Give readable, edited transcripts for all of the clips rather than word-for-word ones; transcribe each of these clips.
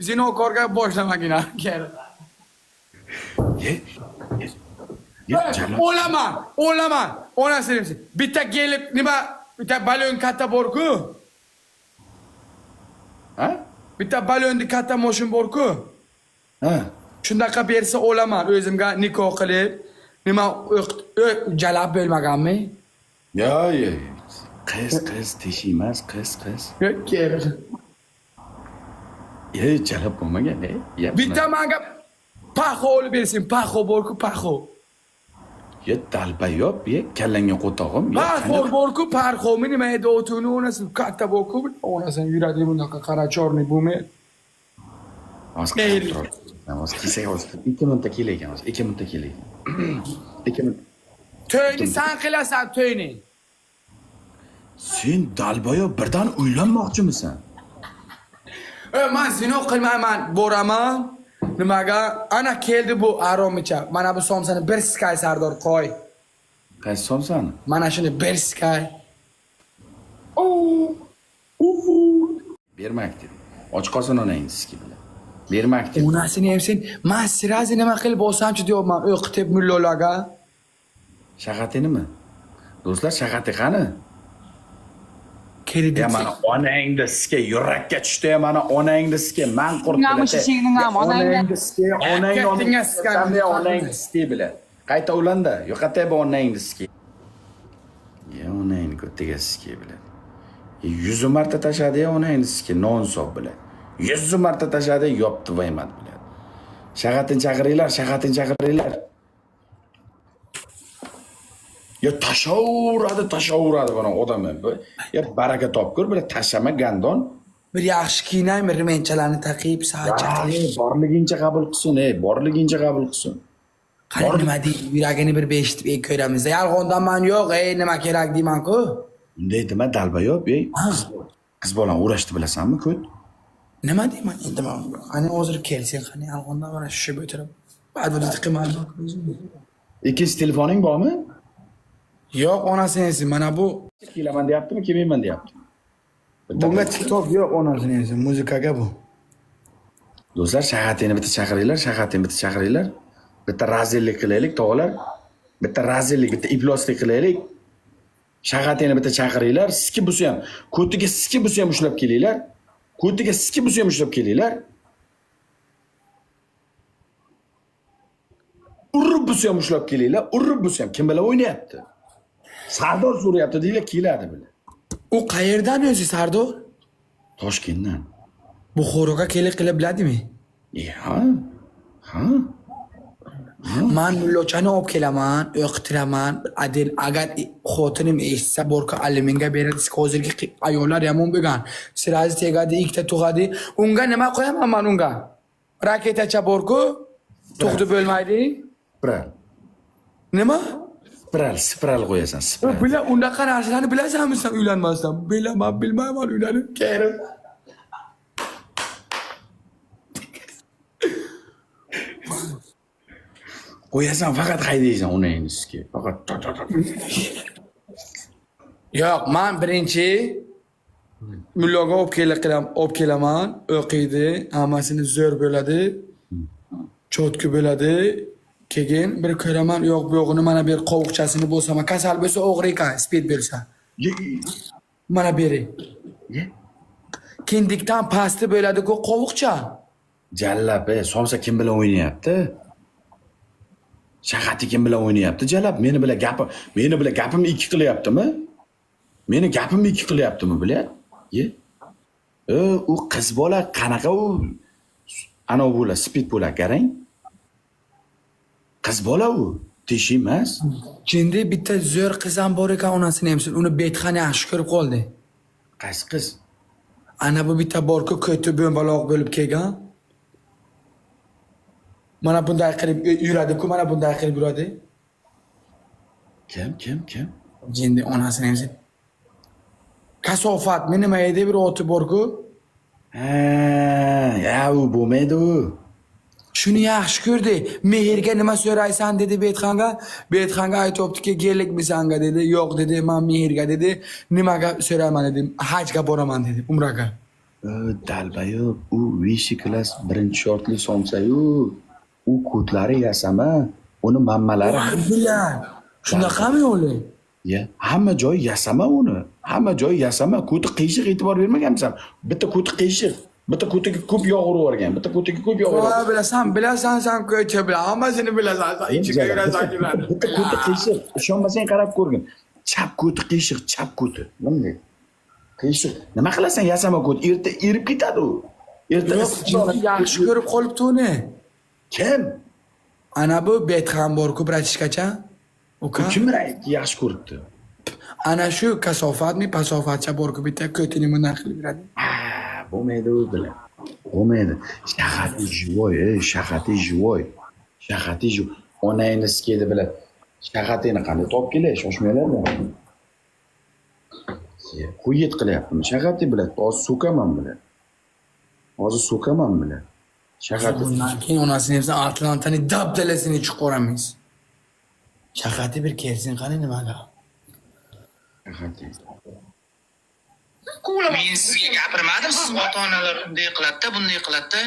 zinokorga boshlamagin. Ye. O'laman. Onasini bilsin. Bitta kelib nima bitta balon katta bor-ku. Ha? Bitta balonni katta moshin bor-ku. Ha. Shundaqa bersa o'laman. O'zimga nikoh qilib, nima jalab bo'lmaganmi? Yo. Qiz teshiymas, qiz. Kerak. Jalab bo'lmagan, Bitta menga paxo olib bersin. Paxo bor-ku, paxo. Dalba yop, kallangga qo'tog'im. Paxo bor-ku, parxomi nima edi o'tuni onasi katta bor-ku. Onasini yuradi bunaqa qarachorni bumi. Hozir kesak hozir 2 minutda kelaykan hozir 2 minutda kelaykan. 2 minut. To'yni sen qilasan to'yni. Sen dalboyo birdan uylanmoqchimisan? Men zino qilmayman, boraman. Nimaga? Ana keldi bu aromicha. Mana bu somsani bir skay Sardor qo'y. Qaysi somsani? Mana shuni bir skay. Bermak dedi. Och qolsin onangiz sizga bilan. Bermak dedi. Onasini ham sen, men sirazi nima qilib olsamchi deyapman, o'qitib mullalarga. Shag'atinimi? Do'stlar, shag'ati qani? Keldi. Mana onangni sizga yurakka tushdi, mana onangni sizga men onangni sizga bilan. Qayta ulanda, yo'qotay bu onangni sizga. Onangni ko'tiga sizga bilan. 100 marta tashadi onangni sizga non sob bilan. 100 marta tashadi yopdi vaymat bilan. Shag'atin chaqiringlar. Tashaveradi bana odamlar. Baraka topgur, bir tashlama gandon. Bir yaxshi kiyinaymi, rimenchalarni taqib, saatcha qilib. Borligincha qabul qilsin, Qani nima deydi, yuragini bir beshitib ko'ramiz. Yolg'ondan men yo'q, nima kerak deyman-ku. Bunday dema dalba yo'q, qiz bolan uğraşdi bilasanmi, ko't? Nima deyman endi men? Qani hozir kelsin, qani yolg'ondan mana shishib o'tirib. Ba'dida qilmadi. Ikkinchi telefoning bormi? Yo'q, onasini mana bu. Kelaman deyaptimi, kelmayman deyapti. Bunga TikTok yo'q, onasini muzikaga bu. Do'stlar, shag'atini bitta chaqiringlar. Bitta razillik qilaylik, tog'lar. Bitta iploslik qilaylik. Shag'atini bitta chaqiringlar. Siski bo'lsa ham, ko'tiga siski bo'lsa ham ushlab kelinglar. Urib bo'lsa ham ushlab kelinglar. Kim bilan o'ynayapti? Sardor so'rayapti deylar, keladi bilan. U qayerdan o'zi Sardor? Toshkentdan. Bu xo'roga qilib biladimi? Ha. Men mullochani olib kelaman, o'qitiraman. Adil agar xotinim eshitsa borka alimenga beradi. Hozirgi ayollar yomon bo'lgan. Sirazi tegadi, ikkita tug'adi. Unga nima qo'yaman men unga? Raketacha borku, tug'di bo'lmaydi. Spiral. Nima? Spiral qo'yasan, spiral. Bila unaqa narsalarni bilasanmi sen uylanmasdan? Bilmayman uylanib kerim. Qo'yasan, faqat haydaysan onangni sizga. Faqat Yo'q, men birinchi mullaga olib kelaman, o'qiydi, hammasini zo'r bo'ladi. Chotki bo'ladi. Keyin bir ko'raman, yo'q bu yo'g'ini mana bir qovuqchasini bo'lsa, kasal bo'lsa o'g'ri ekan, spid bo'lsa. Mana beri. Kindikdan pasti bo'ladi-ku qovuqcha. Jallab, somsa kim bilan o'ynayapti? Shag'ati kim bilan o'ynayapti? Jallab, meni bilan gapimni ikki qilyaptimi? Meni gapimni ikki qilyaptimi, bilar? U qiz bola qanaqa u? Ana u bola, spid bola, qarang. Qiz bola u, teshiymas. Jindi bitta zo'r qiz ham bor ekan, onasini ham uni betxan yaxshi ko'rib qoldi. Qaysi qiz? Ana bu bitta bor-ku, ko'ti bo'mbaloq bo'lib kelgan. Mana bunday qilib yuradi-ku, mana bunday qilib yuradi. Kim? Jindi onasini ham. Kasofat, nima edi bir oti bor-ku? U bo'lmaydi u. Shuni yaxshi ko'rdi. Mehrga nima so'raysan dedi Betxanga. Betxanga aytibdi-ki, "Gelikmisanga" dedi. "Yo'q" dedi. "Men mehrga" dedi. "Nimaga so'rayman" dedim. "Hajga boraman" dedi, umraga. Dalbayu, u vishi klass birinchi shortli somsayu, u ko'tlari yasama, uni mammalari Bilan. Shunaqami o'g'li? ya, hamma joy yasama uni. Hamma joy yasama, ko'ti qiyshiq e'tibor bermaganmisan? Bitta ko'ti qiyshiq, bitta ko'tiga ko'p yog' urib yuborgan, bitta ko'tiga ko'p yog' urib. Bilasan sen ko'cha bilan. Hammasini bilasan. Sen ichiga yurasan kimlar. Bitta ko'ti qiyshiq. Ishonmasang qarab ko'rgin. Chap ko'ti qiyshiq, chap ko'ti. Bunday. Qiyshiq. Nima qilasan yasama ko't? Erta erib ketadi u. Erta Yaxshi ko'rib qolibdi uni. kim? Ana bu Betxam bor-ku bratishkacha. Uka. Kim rayki yaxshi ko'ribdi? Ana shu kasofatmi, pasofatcha bor-ku bitta ko'tini bunday qilib yuradi. Bo'lmaydi u bilan. Bo'lmaydi. Shahati jivoy, shahati jivoy. Shahati jivoy. Onangni skedi bilan. Shahatini qanday topib kelay? Shoshmanglarmi? Qo'yit qilyaptimi? Shahati bilan hozir so'kaman bilan. Hozir so'kaman bilan. Shahati. Bundan keyin onasini hepsi Atlantani dabdalasini chiqaramiz. Shahati bir kelsin qani nimaga? Shahati. Men sizga gapirmadim, siz ota-onalar bunday qiladi-da, bunday qiladi-da.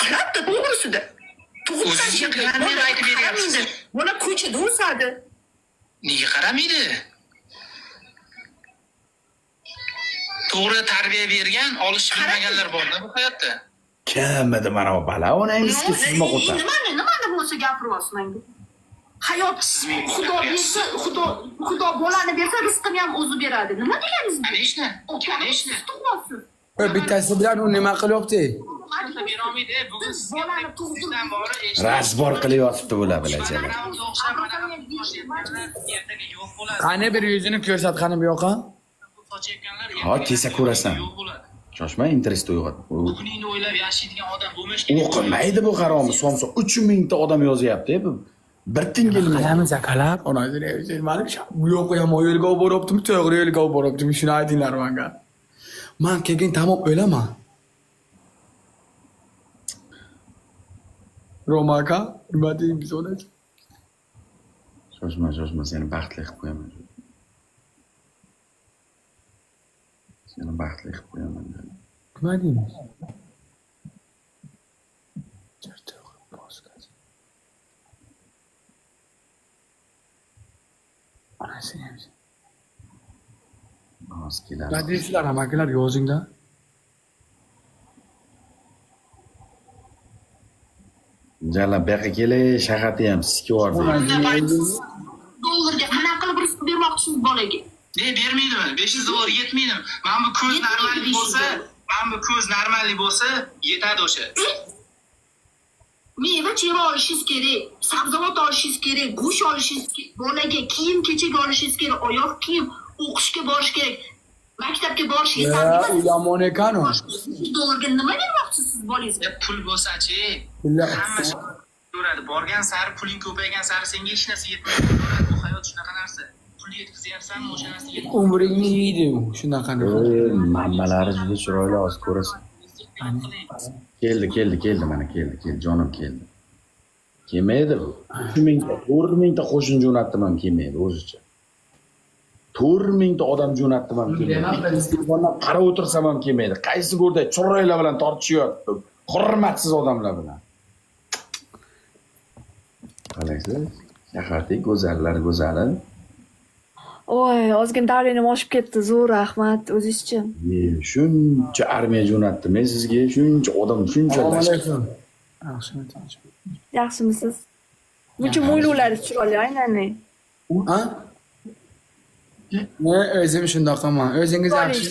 Qiladi to'g'risida. O'zingizga qilganini aytib beryapsiz. Bola ko'chada o'sadi. Nega qaramaydi? To'g'ri tarbiya bergan, olish bilmaganlar bor-da bu hayotda. Kim edi mana bu bala? Onangizga sizma qo'tar. Nimani bo'lsa gapiryapsiz menga. Hayot Xudo bersa, Xudo bolani bersa, rizqini ham o'zi beradi. Nima deganingiz? Ana ishni. Ana ishni. Bittasi bilan u nima qilyapti? Berolmaydi. Bugun sizga tug'ishdan bori Razbor qilib yotibdi bular bilachalar. ertaga yo'q bo'ladi. Qani bir yuzini ko'rsat qani bu yoqqa. Sochayotganlar Ha, kelsa ko'rasan. yo'q bo'ladi. Shoshma, interest uyg'ot. Buguningni o'ylab yashaydigan odam bo'lmish. O'qimaydi bu haromi. Somsa 3000 ta odam yozyapti bu. Bir tingilmi? Qalamiz akalab, onasini mana shu yo'q ham yo'lga olib boryaptimi, to'g'ri yo'lga olib boryaptimi, shuni aytinglar menga. Men keyin tamom o'laman. Romaka, nima deymiz ona? Shoshma, seni baxtli qilib qo'yaman. Seni baxtli qilib qo'yaman. Nima deymiz? Onasini ham. Hozir keladi. Nima deysizlar, amakilar yozinglar. Jala bu yoqqa kelay, shahati ham sizga bordi. Dollarga qanaqa qilib rizq bermoqchisiz bolaga? Ne bermaydimi? 500 dollar yetmaydimi? Mana bu ko'z normallik bo'lsa, yetadi o'sha. Meva cheva olishingiz kerak, sabzavot olishingiz kerak, go'sht olishingiz kerak, bolaga kiyim-kechak olishingiz kerak, oyoq kiyim, o'qishga borish kerak, maktabga borish yetarli U yomon ekan u. dollarga nima bermoqchisiz bolangizga? Pul bo'lsa-chi, Pullar. hamma ko'radi. Borgan sari puling ko'paygan sari senga hech narsa yetmaydi. Bu hayot shunaqa narsa. Pul yetkazyapsanmi, o'sha narsa yetmaydi. Umringni yeydi u, shunaqa. Mammalari juda chiroyli, hozir ko'rasan. Keldi, mana keldi, jonim keldi. Kelmaydi bu. 4000 ta qo'shin jo'natdim ham kelmaydi o'zicha. 4000 ta odam jo'natdim ham kelmaydi. Telefondan qarab o'tirsam ham kelmaydi. Qaysi go'rda chorraylar bilan tortishyapti. Hurmatsiz odamlar bilan. Qalaysiz? Shaharda go'zallar go'zali. Oy, ozgina davlenim oshib ketdi. Zo'r rahmat o'zingizchi. Shuncha armiya jo'natdim men sizga, shuncha odam, shuncha Assalomu Yaxshimi, tinchmi? Yaxshimisiz? Buncha mo'ylovlaringiz chiroyli, aynan. Ha? Ne o'zim shundaqaman. O'zingiz yaxshi.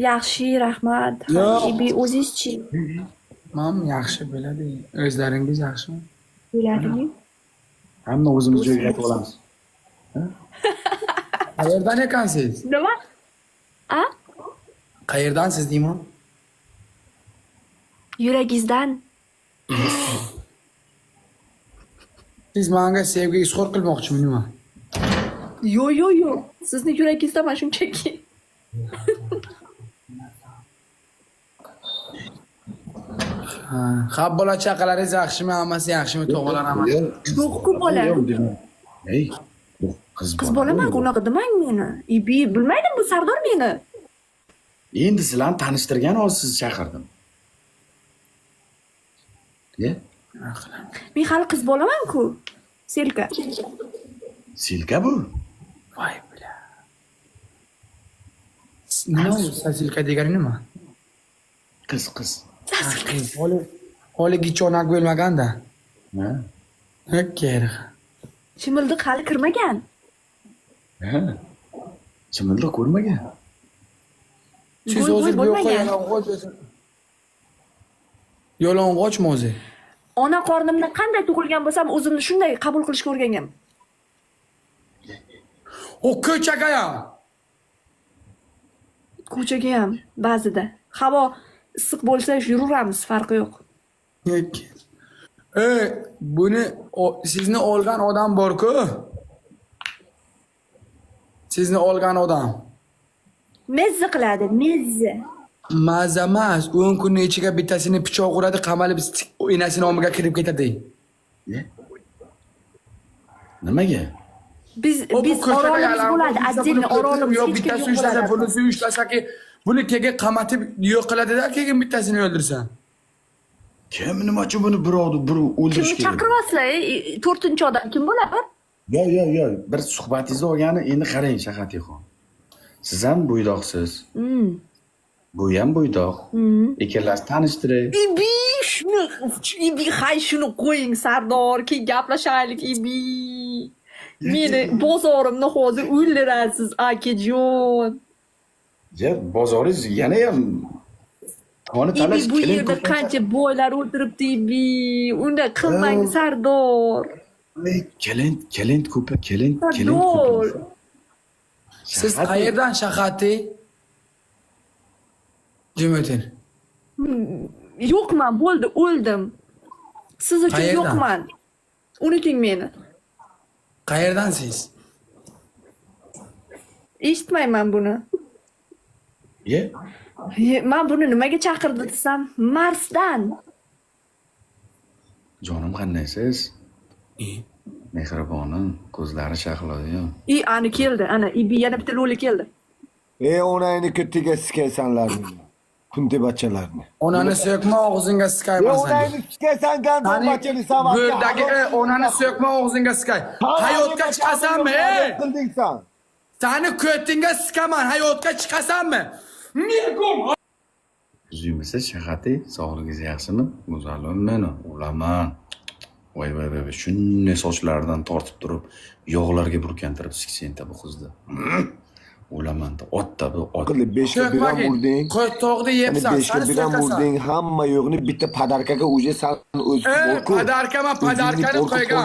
Yaxshi, rahmat. Yo'q. Habibi o'zingizchi. Men yaxshi bo'ladi. O'zlaringiz yaxshimi? Bo'ladimi? hamma o'zimiz joyga aytib olamiz. Qayerdan ekansiz? Nima? A? Qayerdansiz deyman? Yuragingizdan. Siz menga sevgi izhor qilmoqchimi nima? Yo'q. Sizni yuragingizdaman shunchaki. Ha, bola chaqalaringiz yaxshimi, hammasi yaxshimi, tog'alar hammasi? Yo'q-ku bola. Hey, Qiz bolaman-ku, unaqa demang meni. Ibi bilmaydim bu Sardor meni. Endi sizlarni tanishtirgan hozir sizni chaqirdim. Ye? Men hali qiz bolaman-ku. Selka. Silka bu. Voy bila. Nima u Sasilka degani nima? Qiz. Holi gichonak bo'lmaganda. Ha? Hakkeri. Chimildiq hali kirmagan. Ha. Chimildiq ko'rmagan. Siz Bo'y o'zi bu yoqqa bo'lmagan. yalang'ochmi o'zi? Ona qornimdan qanday tug'ilgan bo'lsam, o'zimni shunday qabul qilishga o'rganganman. O ko'chaga ham. Ko'chaga ham ba'zida. Havo issiq bo'lsa yuramiz, farqi yo'q. Buni sizni olgan odam bor-ku. Sizni olgan odam. Mezzi qiladi, mezzi. Maza emas, 10 kunning ichiga bittasini pichoq uradi, qamalib enasi nomiga kirib ketadi. Ye? Nimaga? Biz orolimiz bo'ladi, отдельно orolimiz Yo hech kim bittasi yo'q ushlasa, bo'ladi. bunisi ushlasaki, buni keyin qamatib yo'q qiladi-da, keyin bittasini o'ldirsan. Kim nima uchun buni birovni bir o'ldirish Kimni kerak? chaqiryapsizlar? 4-chi odam kim bo'ladi? Yo. Bir suhbatingizni olgani endi qarang Shahatixon. Siz ham bo'ydoqsiz. Bu ham bo'ydoq. Ikkalasi tanishtiring. Ibi, hay shuni qo'ying Sardor, keyin gaplashaylik Ibi. Meni bozorimni hozir o'ldirasiz, akajon. Ja, bozoringiz yana ham qoni talash Ibi bu yerda qancha boylar o'tiribdi Ibi. Unda qilmang Sardor. kelin ko'pi. Sardor. Siz qayerdan Shahati? Jim o'ting. Yo'qman, bo'ldi, o'ldim. Siz uchun Qayerdan? yo'qman. Unuting meni. Qayerdan siz? Eshitmayman buni. Ye? Men buni nimaga chaqirdi desam, Marsdan. Jonim qandaysiz? Mehribonim, ko'zlari shaqiladi-yu. Ani keldi, ana Ibi yana bitta lo'li keldi. Onayni ko'tiga sikaysanlarni. Kuntebachalarni. Onani so'kma, og'zingga sikayman seni. Onayni sikaysan gandombachani savat. Go'rdagi onani so'kma, og'zingga sikay. Hayotga chiqasanmi? Qilding sen. Sani ko'tingga sikaman, hayotga chiqasanmi? Uzumisiz Shahati, sog'ligingiz yaxshimi? Go'zalim meni, o'laman. Voy, shunday sochlaridan tortib turib, yog'larga burkantirib siksenta bu qizni. O'laman-da, otda bu ot. Qilib 5 ga biram urding. Qo'ytoqni yebsan, 5 ga biram urding, hamma yo'qni bitta padarkaga uje san o'z borku. Padarkani qo'ygan.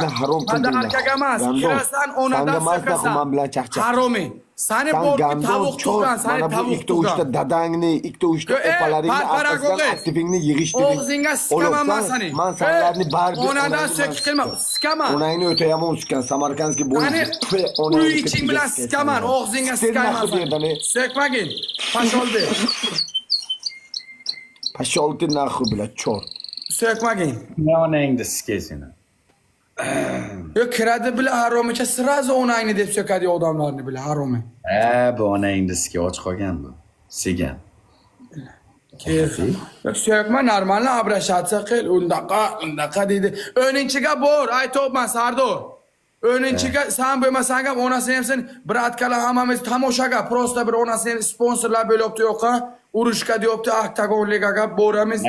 Padarkaga emas, kirasan onadan so'kasan. Men bilan chaqchaq. Haromi. Sani borki tavuq tug'gan, sani tavuq ikkita uchta dadangni, ikkita uchta opalaringni orqasidan aktivingni yig'ishtiring. Og'zingga sikaman men seni. Men sanlarni baribir onadan so'kish qilma, sikaman. Onangni o'ta yomon sikan, Samarqandski Sani uy iching bilan sikaman, og'zingga sikaman. So'kmagin. Pasholdi. Pasholdi naxu bilan chor. So'kmagin. Onangni sikaysan. Yo kiradi bilan haromicha sirazi onangni deb so'kadi odamlarni bilan haromi. Bu onangni sikay och qolgan bu. Sigan. Yok so'kma, normalni обращаться qil, undaqa deydi. O'ninchiga bor, aytibman Sardor. O'ninchiga sen bo'lmasang ham onasini ham sen bratkalar hammamiz tomoshaga, prosta bir onasini sponsorlar bo'lyapti yo'qa, urushga deyapti, Oktagon ligaga boramiz.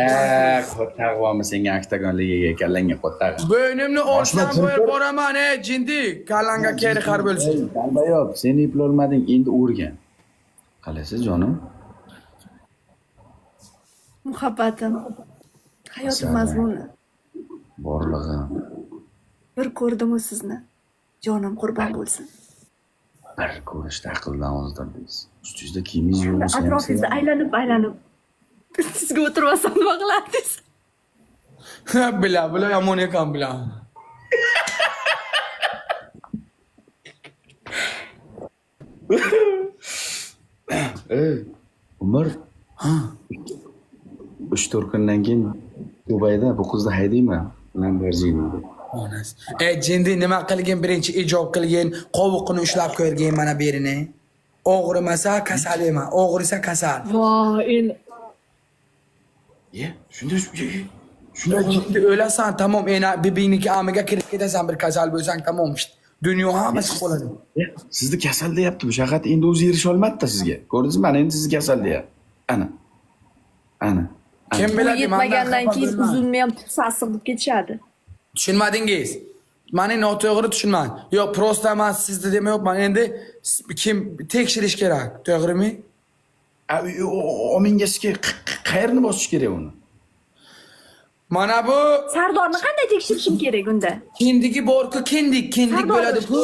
Qo'tag'omi senga Oktagon ligaga kallangga qo'tag'i. Bo'ynimni olsam boraman, jindi, kallanga keri qar bo'lsin. Albayob, sen eplolmading, endi o'rgan. Qalasiz jonim? Muhabbatim. Hayotim mazmuni. Borlig'im. Bir ko'rdim sizni. Jonim qurbon bo'lsin. Bir ko'rishda aqldan ozdirdingiz. Ustingizda kiyimingiz yo'q bo'lsa ham. Atrofingizda aylanib. Sizga o'tirmasam nima qilardingiz? Bila yomon ekan bila. Umar. 3-4 kundan keyin Dubayda bu qizni haydayman. Lamborghini. Onasi. Jindi nima qilgin birinchi ijob qilgin, qovuqni ushlab ko'rgin mana berini. Og'rimasa kasal emas, og'risa kasal. Voh, endi Shunday Jindi o'lasan, tamom, endi bibiniki amiga kirib ketasan, bir kasal bo'lsang, tamom. Dunyo hammasi bo'ladi. sizni kasal deyapti bu shahar endi o'zi erisha olmadi sizga. Ko'rdingizmi? Mana endi sizni kasal deyapti. Ana. Kim biladi, yetmagandan keyin xafa bo'lmayman. uzunni ham tupsasi qilib ketishadi. Tushunmadingiz? Mani noto'g'ri tushunmang. Yo'q, prosta men sizni demayapman. Endi kim tekshirish kerak, to'g'rimi? O mengasiga qayerni bosish kerak uni? Mana bu Sardorni qanday tekshirishim kerak unda? kindigi bor-ku, kindik Sardor. bo'ladi-ku.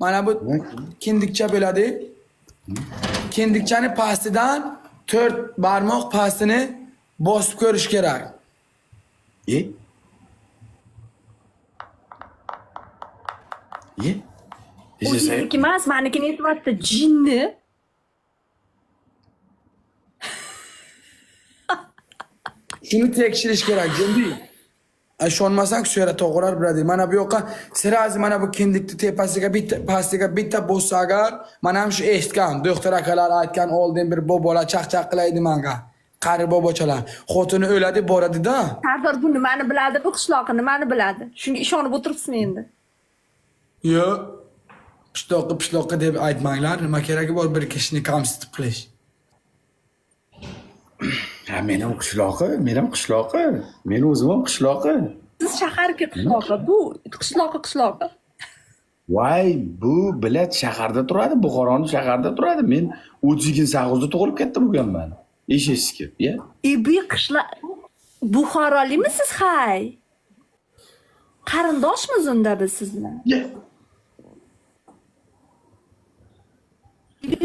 Mana bu kindikcha bo'ladi. Kindikchani pastidan 4 barmoq pastini bosib ko'rish kerak. O'zingniki emas, menikini aytyapti, jinni. Shuni tekshirish kerak, jindi. Ishonmasang surat to'g'rar biladi. Mana bu yoqqa sirazi mana bu kindikni tepasiga bitta pastiga bitta bo'lsa agar, men ham shu eshitgan, doktor akalar aytgan, oldin bir bobola chaqchaq qilaydi menga. Qari bobochalar. Xotini o'ladi, boradi-da. Sardor bu nimani biladi, bu qishloqni nimani biladi? Shunga ishonib o'tiribsizmi endi? Yo'q. Pishloqqa deb aytmanglar. Nima keragi bor bir kishini kamsitib qilish. Ha, men ham qishloqi. Men o'zim ham qishloqi. Siz shaharga qishloqi, bu qishloqi. Voy, bu bilat shaharda turadi, Buxoroning shaharda turadi. Men 38-da tug'ilib ketdim bo'lganman. Eshitishki, Bu qishloq Buxorolimisiz, hay? Qarindoshmiz unda biz siz bilan?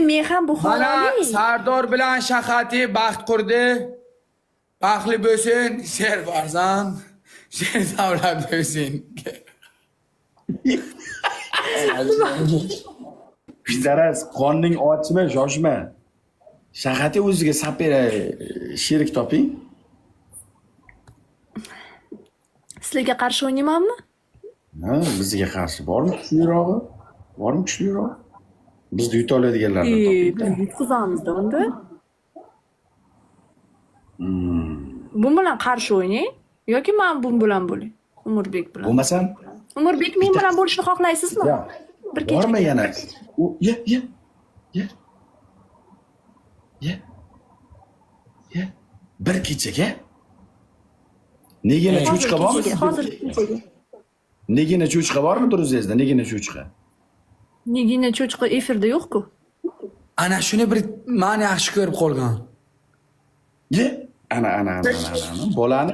Men ham Mana Buxorolik. Sardor bilan Shahati baxt qurdi. Baxtli bo'lsin, sher farzand, sher davlat bo'lsin. Daraz, qonning ochma, shoshma. Shahati o'ziga sapera sherik toping. Sizlarga qarshi o'ynaymanmi? Ha, bizga qarshi bormi kuchlirog'i? Bizni yuta oladiganlarni toping. Yutqizamiz-da unda. Bu bilan qarshi o'ynang yoki men bu bilan bo'ling? Umurbek bilan. Bo'lmasam, Umurbek men bilan bo'lishni xohlaysizmi? Bir kecha. bormi yana? Bir kechaga? Negina cho'chqa bormi? Hozir kechaga. Negina cho'chqa bormi o'zingizda? Negina cho'chqa? Negina cho'chqa efirda yo'q-ku. Ana shuni bir men yaxshi ko'rib qolgan. Ana. Bolani.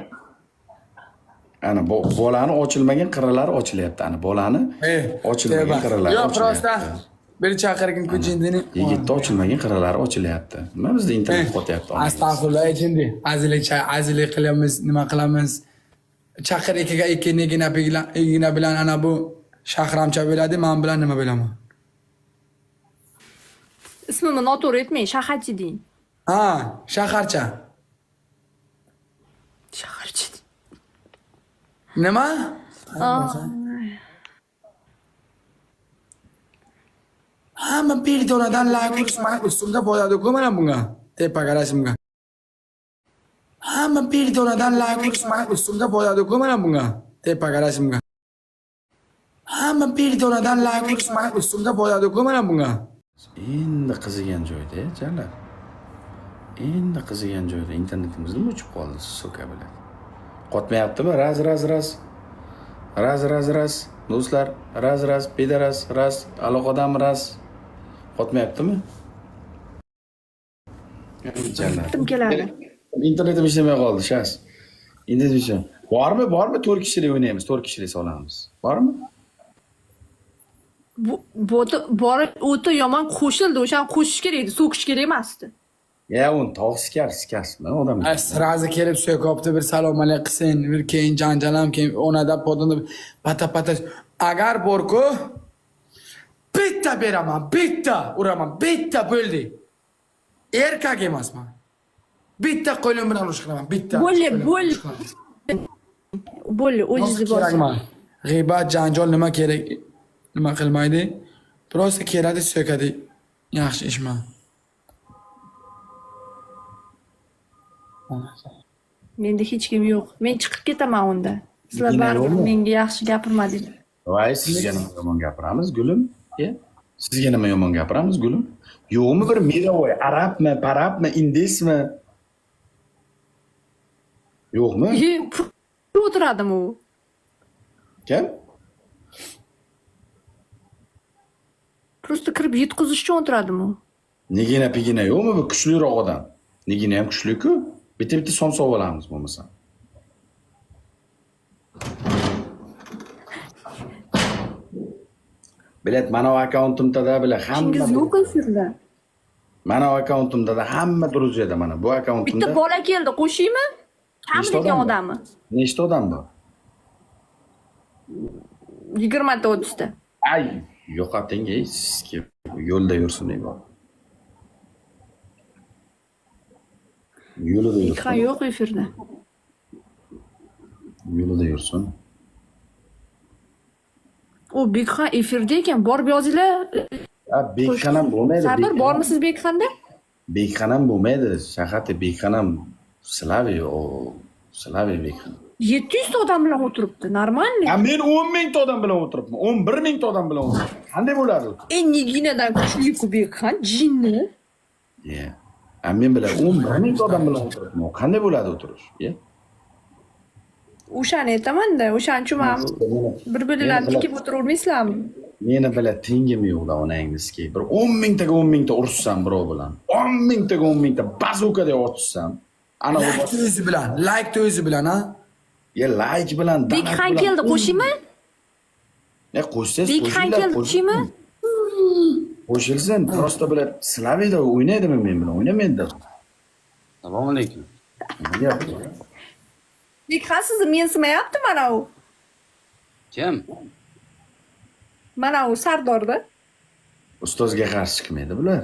Ana bolani ochilmagan qirralari ochilyapti. Ana bolani ochilmagan qirralari Yo'q, ochilyapti. prosta bir chaqirgin-ku jindini. Yigitni ochilmagan qirralari ochilyapti. Nima bizda internet qotyapti. Astag'firullah, jindi. Azizlik qilamiz, nima qilamiz? Chaqir ikkiga ikki negina bilan ana bu shahramcha bo'ladi, men bilan nima bo'laman? Ismimni noto'g'ri aytmang, Shahati deng. Ha, shaharcha. Shaharchi. Nima? Hamma perdonadan lakus mana ustimda bo'ladi-ku mana bunga. Tepaga rasmga. Hamma perdonadan lakus mana ustimda bo'ladi-ku mana bunga. Tepaga rasmga. Hamma perdonadan lakus mana ustimda bo'ladi-ku mana bunga. Endi qizigan joyda, janlar. Endi qizigan joyda internetimizda o'chib qoldi, so'ka biladi. Qotmayaptimi? Raz. Do'stlar, raz, pedaras, raz, aloqadam raz. Qotmayaptimi? Janlar. Kim keladi? Internetim ishlamay qoldi, shas. Internet ishlam. Bormi? 4 kishilik o'ynaymiz, 4 kishilik solamiz. Bormi? Bor o'ta yomon qo'shildi, o'sha qo'shish kerak edi, so'kish kerak emasdi. Un tog' sikarsizmi odam? Sirazi kelib so'kopti, bir salom alaykum qilsin, bir keyin janjalam, keyin onada podunda pata. Agar borku bitta beraman, bitta uraman, bitta bo'ldi. Erkak emasman. Bitta qo'lim bilan urush qilaman, bitta. Bo'ldi, o'zingizni bor. g'iybat, janjal nima kerak? Nima qilmaydi? Prosta keladi, so'kadi. Yaxshi ishmi? Menda hech kim yo'q. Men chiqib ketaman unda. Sizlar Yine baribir yo'qmi? menga yaxshi gapirmadinglar. Voy, sizga nima yomon gapiramiz, gulim? Sizga nima yomon gapiramiz, gulim? Yo'qmi bir mirovoy, arabmi, parabmi, indesmi? Yo'qmi? Pul o'tiradimi u? Kim? Prosta kirib yutqizish uchun o'tiradimi u? Negina pigina yo'qmi bu kuchliroq odam? Negina ham kuchli-ku. Bitta somsoq olamiz bo'lmasa. Bilet, mana bu akkauntimda bila hamma. Ishingiz yo'q sizda. Mana bu akkauntimda hamma druziyada mana bu akkauntimda. Bitta bola keldi, qo'shaymi? Nechta Hamma odam bor? odammi? Nechta odam bor? 20 ta 30 ta. Ay, yo'qoting, sizga yo'lda yursin bor. Yo'lda yursin. Ha, yo'q efirda. Yo'lda yursin. U Bekxon efirda ekan, borib yozinglar. Bekxon ham bo'lmaydi. Sardor, bormisiz Bekxonda? Bekxon ham bo'lmaydi. Shahati Bekxon ham Slaviy, Bekxon. 700 ta odam bilan o'tiribdi, normalniy. Men 10 mingta odam bilan o'tiribman. 11 mingta odam bilan o'tiribman. Qanday bo'ladi? Niginadan kuchli-ku Bekxon, jinni. Men bilan 11 mingta odam bilan o'tiribman. Qanday bo'ladi o'tirish? O'shani aytaman-da, o'shaning uchun ham bir-birlarini tikib o'tiravermaysizlarmi? Meni bilan tengim yo'q-da onangizki. Bir 10 mingtaga 10 mingta urushsam birov bilan. 10 mingtaga 10 mingta bazukada otishsam, ana Like o'zi bilan, like o'zi bilan, ha? like bilan, Bekxon keldi, qo'shaymi? Qo'shsangiz Bekxon keldi, qo'shaymi? Qo'shilsin, prosta bilan Slaviyda o'ynaydimi men bilan? O'ynamaydi. Assalomu alaykum. Bekxon sizni mensimayapti mana u. Kim? Mana u Sardorda. Ustozga qarshi chiqmaydi bular.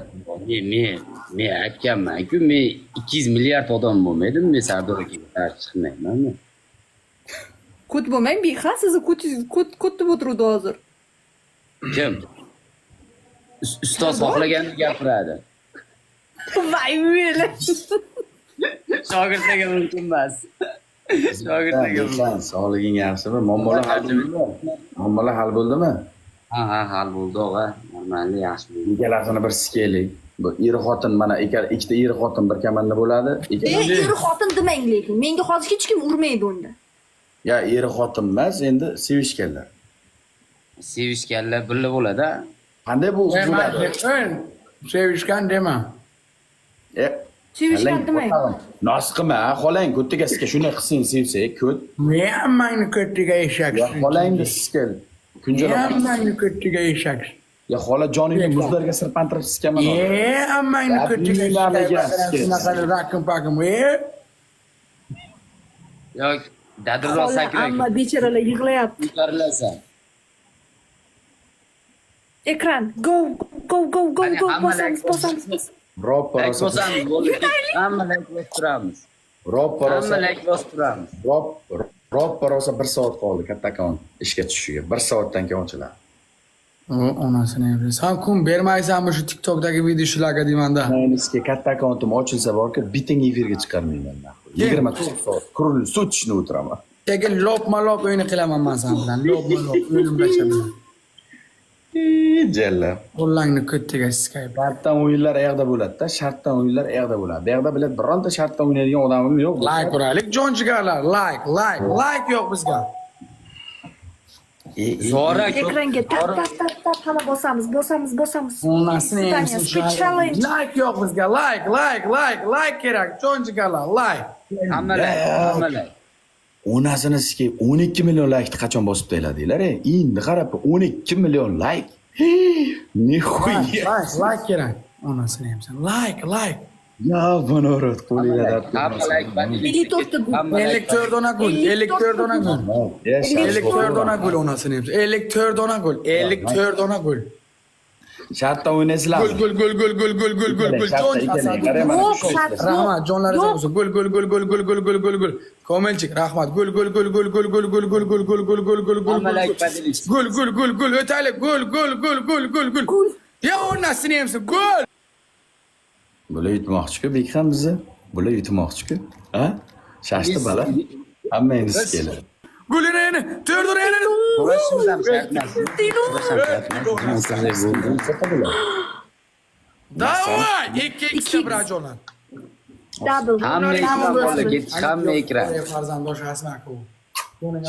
Men aytganman-ku, men 200 milliard odam bo'lmaydim, men Sardorga qarshi chiqmayman. Kut bo'lmang, Bekxon sizni kutib o'tirdi hozir. Kim? Ustoz xohlaganini gapiradi. Voy meni. Shogirdlarga mumkin emas. Shogirdlarga sog'liging yaxshimi? Muammolar hal bo'ldimi? Muammolar hal bo'ldimi? Ha, hal bo'ldi, og'a. Normalni yaxshi bo'ldi. Ikkalasini bir sikaylik. Bu er-xotin mana ikkita er-xotin bir kamanda bo'ladi. Er-xotin demang lekin. Menga hozir hech kim urmaydi unda. Ya er-xotin emas, endi sevishganlar. Sevishganlar birga bo'ladi. Qanday bu bo'ladi? Sevishgan dema. Sevishgan demang. Nos qilma, xolang ko'ttiga sizga shunday qilsang sevsak, ko't. Men hammangni ko'ttiga eshaksan. Xolangni sizga kunjara. Hammangni ko'ttiga eshaksan. Ya xola joningni muzlarga sirpantirib sizgaman. Hammangni ko'ttiga eshaksan. Shunaqa rakim pakim. Yo'q, dadilroq sakrang. Hamma bechoralar yig'layapti. Ko'tarilasan. Ekran, go, bosamiz. Roppa Bosamiz, bo'ldi. Hamma like bosib turamiz. Hamma like bosib turamiz. Roppa rosa 1 soat qoldi katta akkaunt ishga tushishiga. 1 soatdan keyin ochiladi. Onasini ham. Sen kun bermaysanmi shu TikTokdagi videolarga deymanda? Menizga katta akkauntim ochilsa borki, biting efirga chiqarmayman. 24 soat qurilib sutishni o'tiraman. Lekin lop o'yini qilaman men sen bilan. Lop o'limgacha bilan. Jalla. Qo'llangni ko'ttiga Skype. Shartdan o'yinlar ayog'da bo'ladi-da, shartdan o'yinlar ayog'da bo'ladi. Bu yoqda bilet bironta shartdan o'ynaydigan odamim yo'q. Like uraylik, jonchigarlar. Like yo'q bizga. Zora Ekranga tap hamma bosamiz. Onasini ham challenge. Like yo'q bizga. Like kerak. Jonchigarlar, like. hamma like. Onasini sizga 12 million like qachon bosib qo'yladinglar? Endi qarab 12 million like. Nihoyat. Like kerak. Onasini ham sen. Like. Ya bunorot qo'linglar. Hamma like bani. Elektör dona gul. Elektör dona gul onasini ham. Elektör dona gul. Shartta o'ynaysizlar. Gol gol gol gol gol gol gol gol gol. Jon Hasan. Yo'q, shart yo'q. Rahmat, jonlaringiz Yo'q. bo'lsin. Gol gol gol gol gol gol gol gol gol. Komilchik, rahmat. Gol gol gol gol gol gol gol gol gol gol gol gol gol gol. Amalak Badilic. Gol gol gol gol o'taylik. Gol gol gol gol gol gol. Ya o'rnasini hamsiz. Gol. Bular yutmoqchi-ku Bekxam bizni. Bular yutmoqchi-ku. Ha? Shashti bala. Hammangiz keladi. Gol yana. To'rdur yana. To'rashimiz ham shart emas. Davay. 2-2 Brajonlar. Double. Hamma ekran bo'ldi, ketish hamma ekran. Farzandosh Asmaku.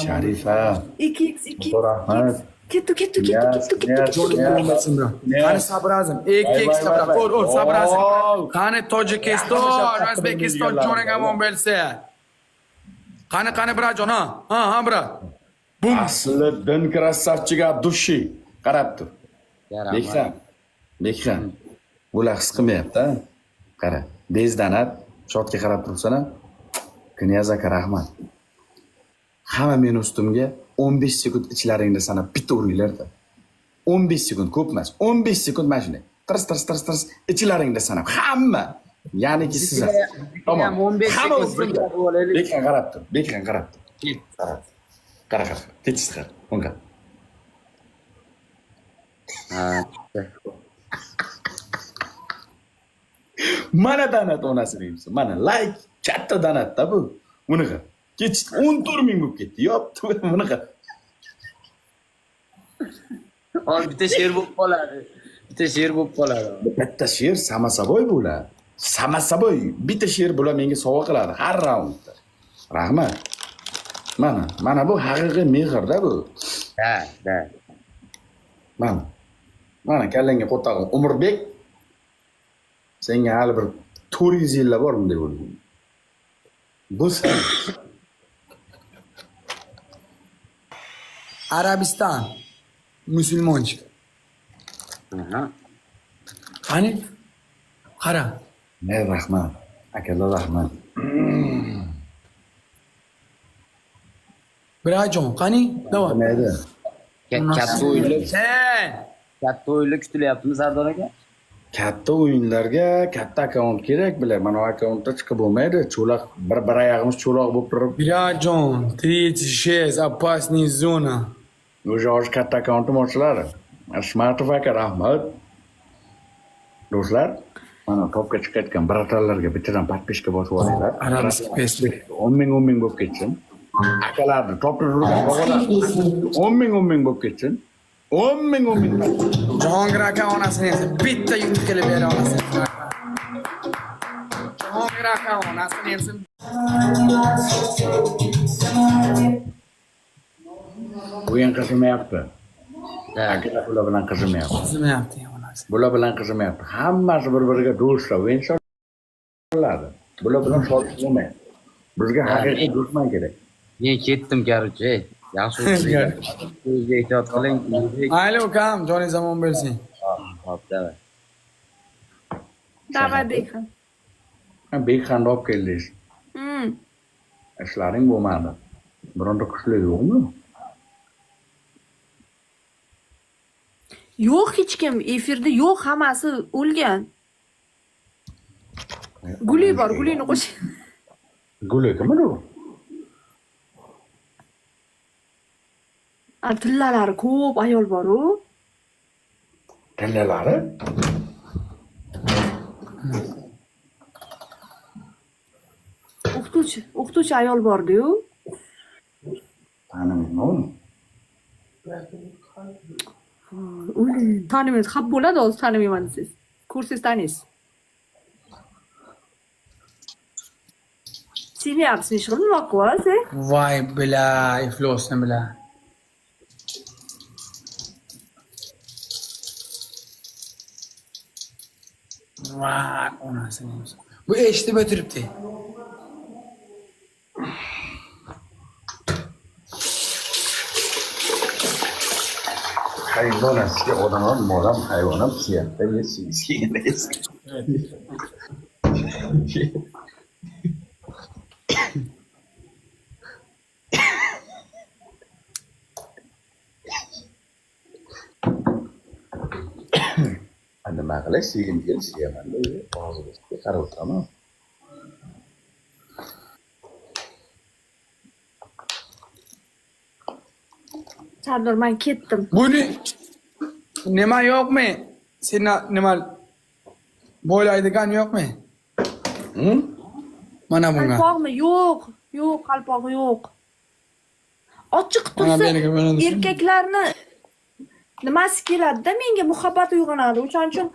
Sharifa. 2x 2. Rahmat. Ketdi. Qani Sabrazim, 2x Sabrazim. Qani Tojikiston, O'zbekiston jo'ning omon bo'lsa. Qani Brajon, ha, brat. Bum. Asliddin krasavchiga dushi. Qarab tur. Bekxam. Bular his qilmayapti. Qara, bezdanat, shotga qarab turibsan. Knyaz aka rahmat. Hamma meni ustimga 15 sekund ichlaringda sanab bitta uringlar-da. 15 sekund ko'p emas. 15 sekund mana shunday. Tirs ichlaringda sanab hamma. Ya'niki sizlar. Tamom. 15 sekund bo'laylik. Bekxam qarab tur. Qara. Kechishdir. Unga. Ha. Mana danat onasi deymiz. Mana like katta danatda bu. Buni qara. Kech 14 ming bo'lib ketdi. Yopti buni qara. Hozir bitta she'r bo'lib qoladi. Bitta she'r Samasaboy bo'ladi. Samasaboy bitta she'r bular menga sovg'a qiladi har raundda. Rahmat. Mana bu haqiqiy mehr-da bu. Da. Mana kallangga qo'tag'im Umurbek. Senga hali bir 400 yillar bor bunday bo'lgan. Bu sen. Arabiston. Musulmonchi. Aha. Qani? Qara. Ne rahmat. Akalar rahmat. Brajon, qani? Davom. Mayda. Katta o'yinlar kutilyaptimi Sardor aka? Katta o'yinlarga katta akkaunt kerak bilar. Mana bu akkauntda chiqib bo'lmaydi. Cho'loq bir oyog'imiz cho'loq bo'lib turib. Brajon, 36 опасная zona. O'sha hozir katta akkauntim ochiladi. Ashmatov aka rahmat. Do'stlar, mana topga chiqayotgan bratanlarga bittadan podpishka bosib olinglar. Arabski Facebook. 10 ming bo'lib ketsin. Akalarni topni urgan bog'lar 10 ming bo'lib ketsin. 10 ming. Jahongir aka onasini esa bitta yutib kelib bera olasiz. Jahongir aka onasini esa O'yin qizimayapti. Akalar bular bilan qizimayapti. qizimayapti onasi. Bular bilan qizimayapti. Hammasi bir-biriga do'stlar, o'yinchilar. Bular bilan solish bo'lmaydi. Bizga haqiqiy dushman kerak. Men ketdim, короче. Yaxshi o'tdinglar. O'zingizga ehtiyot qiling. Mayli ukam, joningiz zamon bo'lsin. Hop, davay. Davay Bekxam. Bekxamni olib keldingiz. Ishlaring bo'lmadi. Bironta kuchli yo'qmi? Yo'q, hech kim efirda yo'q, hammasi o'lgan. Guli bor, Gulini qo'sh. Guli kimdir u? Tillalari ko'p ayol bor-ku. Tillalari? O'qituvchi ayol bor-ku. Tanimayman. Tanimaysiz, xap bo'ladi, hozir tanimayman desiz. Ko'rsangiz taniysiz. Sevyapsiz, ishqilib nima qilyapsiz? Voy bila, iflosni bila. Voy onasini. Bu eshitib o'tiribdi. Hayvonatga odam molam hayvonat siyatda yesiz. Nima qilay, sevgim keldi, sevaman-da. Og'zimga qarab o'tiraman. Sardor, men ketdim. Buni nima yo'qmi? Seni nima bo'ylaydigan yo'qmi? Mana bunga. Qalpoqmi? Yo'q. Yo'q, qalpoq yo'q. Ochiq Mana tursa meniga bo'ladi. erkaklarni nimasi keladi-da, menga muhabbat uyg'onadi. O'shaning uchun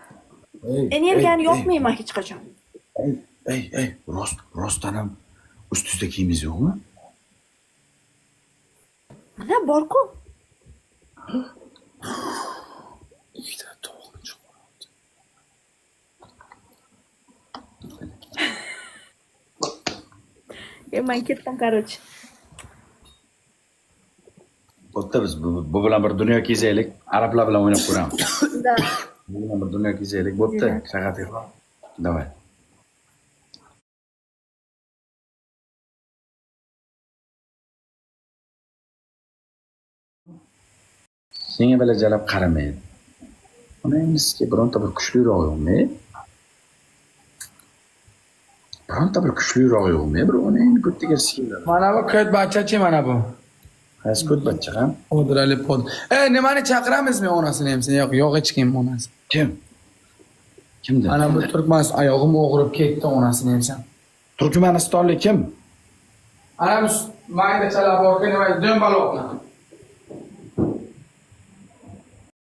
energiyani yoqmayman hech qachon. Ey, rostdan ham ust-usta kiyimingiz yo'qmi? Mana bor-ku. Ikkita tovuqni chiqardi. Men ketdim, короче. Bo'pti, biz bu bilan bir dunyo kezaylik, arablar bilan o'ynab ko'ramiz. Da. Bu bilan bir dunyo kezaylik, bo'pti? Shag'at yo'q. Davay. Senga balajalab qaramaydi. Onangizga bironta bir kuchliroq yo'qmi? Bironta bir kuchliroq yo'qmi? Bir onangni ko'tiga sikiladi. Mana bu ko't bachachi mana bu. Qaysi ko't bachcha ham? O'dirali pod. Nimani chaqiramizmi onasini ham? Yo'q, hech kim onasi. Kim? Kimdi? Mana bu turkman oyog'im o'g'rib ketdi onasini ham. Turkmanistonlik kim? Ana bu mayda chala borga nima do'mbaloqni.